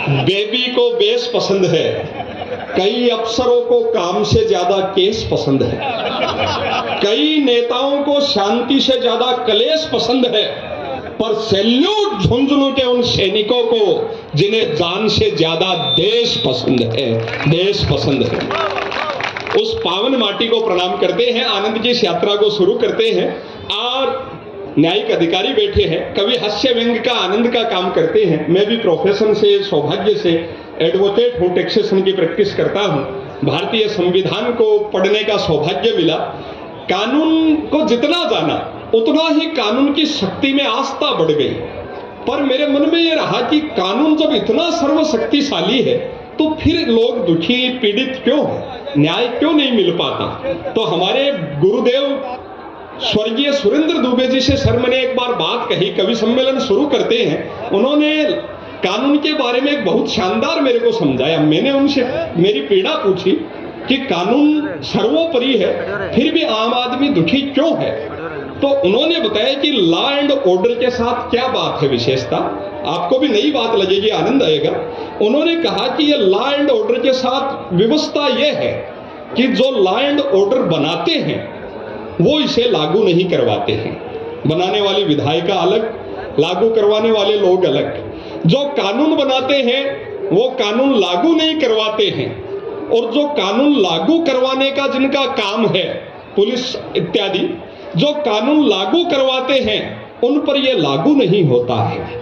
Baby को base पसंद है, कई अफसरों को काम से ज्यादा केस पसंद है, कई नेताओं को शांति से ज्यादा कलेश पसंद है, पर सैल्यूट झुंझुनू के उन सैनिकों को जिन्हें जान से ज्यादा देश पसंद है, देश पसंद है। उस पावन माटी को प्रणाम करते हैं, आनंद की इस यात्रा को शुरू करते हैं। और न्यायिक अधिकारी बैठे हैं, कवि हास्य व्यंग का आनंद का काम करते हैं। मैं भी प्रोफेशन से, सौभाग्य से एडवोकेट हूँ, टैक्सेशन की प्रैक्टिस करता हूँ। भारतीय संविधान को पढ़ने का सौभाग्य मिला। कानून को जितना जाना उतना ही कानून की शक्ति में आस्था बढ़ गई। पर मेरे मन में यह रहा कि कानून जब इतना सर्वशक्तिशाली है तो फिर लोग दुखी पीड़ित क्यों है, न्याय क्यों नहीं मिल पाता। तो हमारे गुरुदेव स्वर्गीय सुरेंद्र दुबे जी से सर मैंने एक बार बात कही, कवि सम्मेलन शुरू करते हैं। उन्होंने कानून के बारे में एक बहुत शानदार मेरे को समझाया। मैंने उनसे मेरी पीड़ा पूछी कि कानून सर्वोपरि है, फिर भी आम आदमी दुखी क्यों है। तो उन्होंने बताया कि लॉ एंड ऑर्डर के साथ क्या बात है विशेषता, आपको भी नई बात लगेगी, आनंद आएगा। उन्होंने कहा कि ये लॉ एंड ऑर्डर के साथ व्यवस्था यह है कि जो लॉ एंड ऑर्डर बनाते हैं वो इसे लागू नहीं करवाते हैं। बनाने वाली विधायिका अलग, लागू करवाने वाले लोग अलग। जो कानून बनाते हैं वो कानून लागू नहीं करवाते हैं, और जो कानून लागू करवाने का जिनका काम है, पुलिस इत्यादि, जो कानून लागू करवाते हैं उन पर यह लागू नहीं होता है।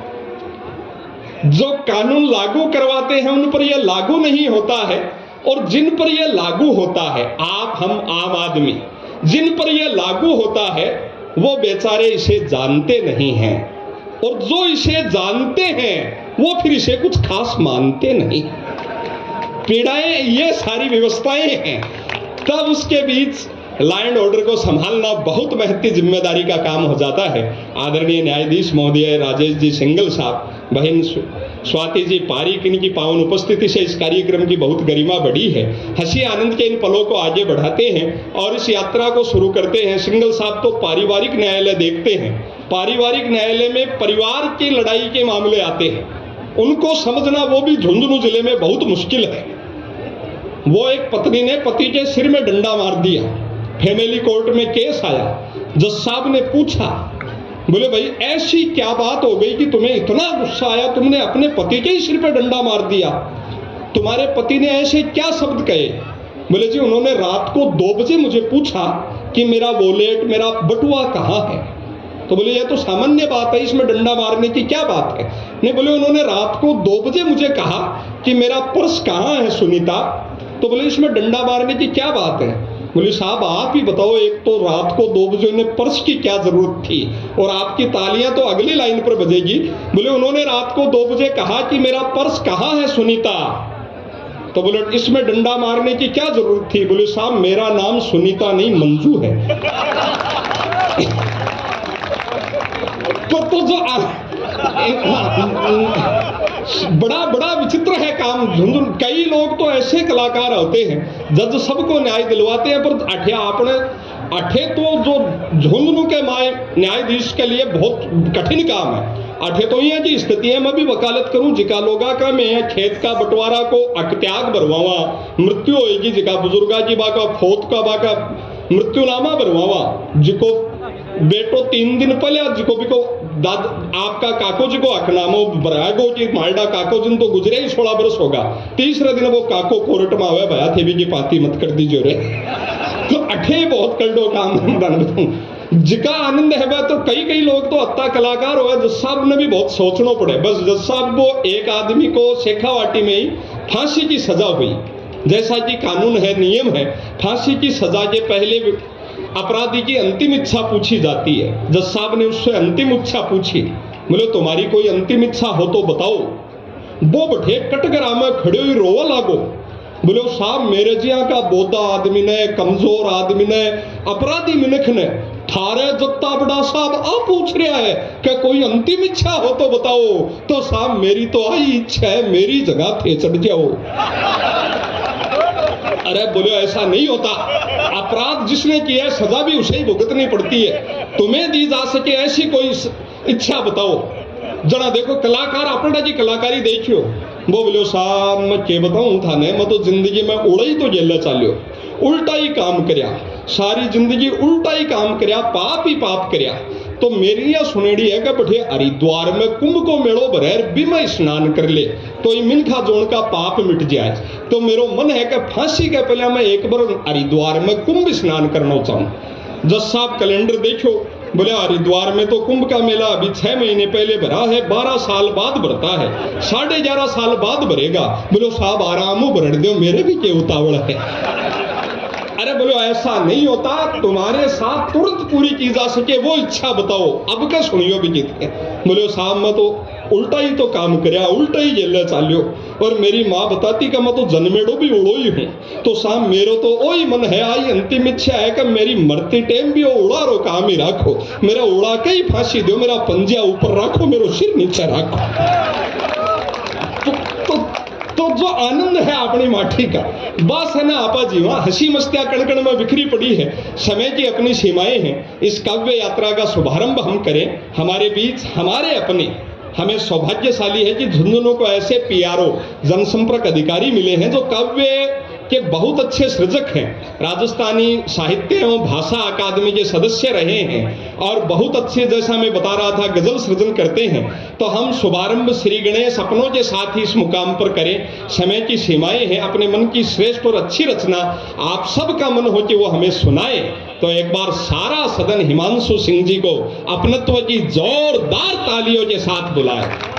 जो कानून लागू करवाते हैं उन पर यह लागू नहीं होता है, और जिन पर यह लागू होता है, आप हम आम आदमी, जिन पर यह लागू होता है वो बेचारे इसे जानते नहीं हैं, और जो इसे जानते हैं वो फिर इसे कुछ खास मानते नहीं। पीड़ाएं ये सारी व्यवस्थाएं हैं। तब उसके बीच लॉ एंड ऑर्डर को संभालना बहुत महत्वपूर्ण जिम्मेदारी का काम हो जाता है। आदरणीय न्यायाधीश महोदय राजेश जी सिंगल साहब, बहन स्वाति जी पारीक, इनकी पावन उपस्थिति से इस कार्यक्रम की बहुत गरिमा बढ़ी है। हंसी आनंद के इन पलों को आगे बढ़ाते हैं और इस यात्रा को शुरू करते हैं। सिंगल साहब तो पारिवारिक न्यायालय देखते हैं। पारिवारिक न्यायालय में परिवार की लड़ाई के मामले आते हैं, उनको समझना वो भी झुंझुनू जिले में बहुत मुश्किल है। वो एक पत्नी ने पति के सिर में डंडा मार दिया, फैमिली कोर्ट में केस आया। जज साहब ने पूछा, बोले भाई ऐसी क्या बात हो गई कि तुम्हें इतना गुस्सा आया, तुमने अपने पति के ही सिर पे डंडा मार दिया, तुम्हारे पति ने ऐसे क्या शब्द कहे। बोले जी उन्होंने रात को 2 बजे मुझे पूछा कि मेरा वॉलेट, मेरा बटुआ कहाँ है। तो बोले ये तो सामान्य बात है, इसमें डंडा मारने की क्या बात है। नहीं, बोले उन्होंने रात को 2 बजे मुझे कहा कि मेरा पर्स कहाँ है सुनीता। तो बोले इसमें डंडा मारने की क्या बात है। बोले साहब आप ही बताओ, एक तो रात को 2 बजे उन्हें पर्स की क्या जरूरत थी, और आपकी तालियां तो अगली लाइन पर बजेगी। बोले उन्होंने रात को 2 बजे कहा कि मेरा पर्स कहाँ है सुनीता। तो बोले इसमें डंडा मारने की क्या जरूरत थी। बोले साहब मेरा नाम सुनीता नहीं मंजू है। तो जो बड़ा बड़ा विचित्र है काम झुंझुन। कई लोग तो ऐसे कलाकार होते हैं जज सबको न्याय दिलवाते हैं, पर अठे तो जो झुंझुनू के न्यायाधीश के लिए बहुत कठिन काम है। अठे तो ये की स्थिति है, मैं भी वकालत करूं जिका लोगा का मैं खेत का बंटवारा को अकत्याग भरवावा, मृत्यु होगी जिका बुजुर्गा की बाका फोत का बाका मृत्युनामा भरवावा, जिको बेटो 3 दिन पहले जिको भी को दाद आपका काको जी को अखनामो बरागो की मालडा काको जिन तो गुजरे ही 16 बरस होगा, तीसरे दिन वो काको कोर्ट में आवे भया थे भी की पाती मत कर दीजिए रे। तो अठे बहुत कल्डो काम बताऊं जिका आनंद है वह तो कई लोग तो अत्ता कलाकार हो। जज साहब ने भी बहुत सोचना पड़े। बस जज साहब वो एक आदमी को शेखावाटी में ही फांसी की सजा हुई, जैसा कि कानून है, नियम है, फांसी की सजा के पहले अपराधी की अंतिम इच्छा पूछी जाती है। जज साहब ने उससे अंतिम इच्छा पूछी। बोले तुम्हारी कोई अंतिम इच्छा हो तो बताओ। वो बैठे कटघरा में खड़े हुए रोवा लागो। बोले साहब मेरे जिया का बोधा आदमी ने, कमजोर आदमी ने, अपराधी मिनख ने थारे जत्ता बड़ा साहब आ पूछ रहा है कि कोई अंतिम इच्छा हो तो बताओ। तो साहब मेरी तो आई इच्छा है मेरी जगह थे चढ़ जाओ। अरे बोले ऐसा नहीं होता, अपराध जिसने किया है सजा भी उसे ही भुगतनी पड़ती है। तुम्हें दी जा सके ऐसी कोई इच्छा बताओ। जरा देखो कलाकार अपना जी कलाकारी देखियो, वो बोलो साहब मैं के बताऊं था ने, मैं तो जिंदगी में उड़ा ही तो जेल चाल्यो, उल्टा ही काम करया, सारी जिंदगी उल्टा ही काम करया, पाप ही पाप करया। तो मेरी यह सुनेड़ी है कि बठे हरिद्वार में कुंभ को मेड़ो भरेर बिमा स्नान कर ले तो ये मिनखा जोन का पाप मिट जाए। तो मेरो मन है कि फांसी के पहले मैं एक बार हरिद्वार में कुंभ स्नान करना चाहूँ। जज साहब कैलेंडर देखो, बोले हरिद्वार में तो कुंभ का मेला अभी 6 महीने पहले भरा है, 12 साल बाद भरता है, 11.5 साल बाद भरेगा। बोलो साहब आराम हो भर दो, मेरे भी क्या उतावड़ है। अरे बोलो ऐसा नहीं होता, तुम्हारे साथ तुरंत पूरी की जा सके वो इच्छा बताओ, अब क्या सुनियो भी कितने। बोलो साहब मैं तो उल्टा ही तो काम करया, उल्टा ही जेल चाल्यो, और मेरी माँ बताती कि मैं तो जन्मेड़ो भी उड़ो ही हूँ। तो साहब मेरो तो वही मन है, आई अंतिम इच्छा है कि मेरी मरती टाइम भी वो उड़ा रो काम ही राखो, मेरा उड़ा के ही फांसी दो, मेरा पंजा ऊपर राखो, मेरा सिर नीचे राखो। तो जो आनंद है अपनी माठी का बस है ना आपा जीवा, हंसी मस्तियां कण में बिखरी पड़ी है, समय की अपनी सीमाएं हैं। इस काव्य यात्रा का शुभारंभ हम करें, हमारे बीच हमारे अपने, हमें सौभाग्यशाली है कि झुंझुनू को ऐसे पीआरओ जनसंपर्क अधिकारी मिले हैं जो काव्य के बहुत अच्छे सृजक हैं, राजस्थानी साहित्य एवं भाषा अकादमी के सदस्य रहे हैं और बहुत अच्छे, जैसा मैं बता रहा था, गजल सृजन करते हैं। तो हम शुभारंभ श्री गणेश अपनों के साथ ही इस मुकाम पर करें। समय की सीमाएं हैं, अपने मन की श्रेष्ठ और अच्छी रचना आप सबका मन हो कि वो हमें सुनाए। तो एक बार सारा सदन हिमांशु सिंह जी को अपनत्व की जोरदार तालियों के साथ बुलाए।